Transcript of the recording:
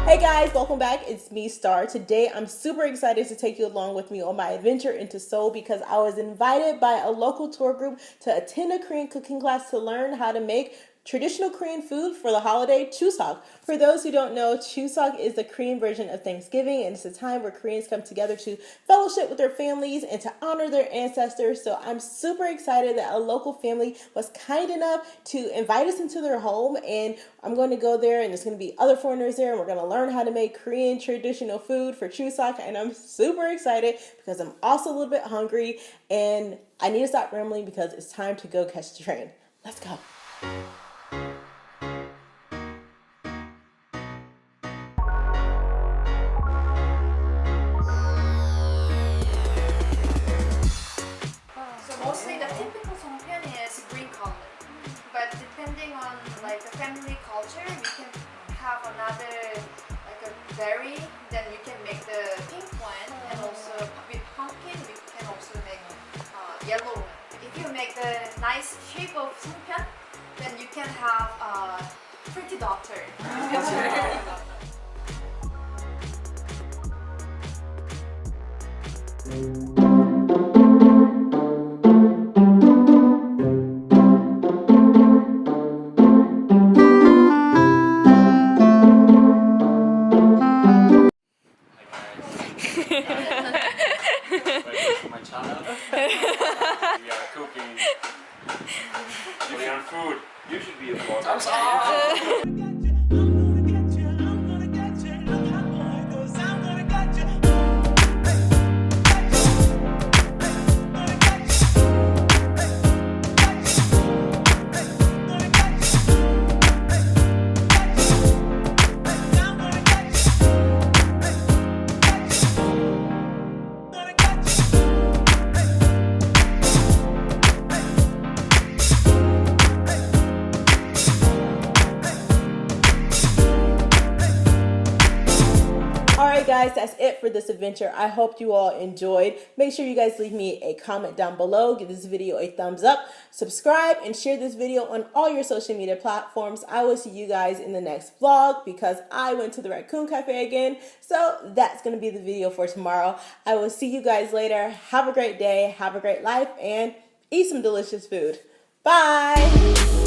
Hey guys, welcome back. It's me, Star. Today I'm super excited to take you along with me on my adventure into Seoul because I was invited by a local tour group to attend a Korean cooking class to learn how to make traditional Korean food for the holiday Chuseok. For those who don't know, Chuseok is the Korean version of Thanksgiving, and it's a time where Koreans come together to fellowship with their families and to honor their ancestors. So I'm super excited that a local family was kind enough to invite us into their home, and I'm going to go there and there's going to be other foreigners there and we're going to learn how to make Korean traditional food for Chuseok, and I'm super excited because I'm also a little bit hungry and I need to stop rambling because it's time to go catch the train. Let's go. Mostly the typical Songpyeon is green color, but depending on like the family culture, we can have another like a berry. Then you can make the pink one, and also with pumpkin, we can also make yellow one. If you make the nice shape of Songpyeon, then you can have a pretty daughter. My channel. We are cooking Korean food. You should be a vlogger. Alright guys, that's it for this adventure. I hope you all enjoyed. Make sure you guys leave me a comment down below. Give this video a thumbs up. Subscribe and share this video on all your social media platforms. I will see you guys in the next vlog because I went to the Raccoon Cafe again. So that's going to be the video for tomorrow. I will see you guys later. Have a great day. Have a great life and eat some delicious food. Bye!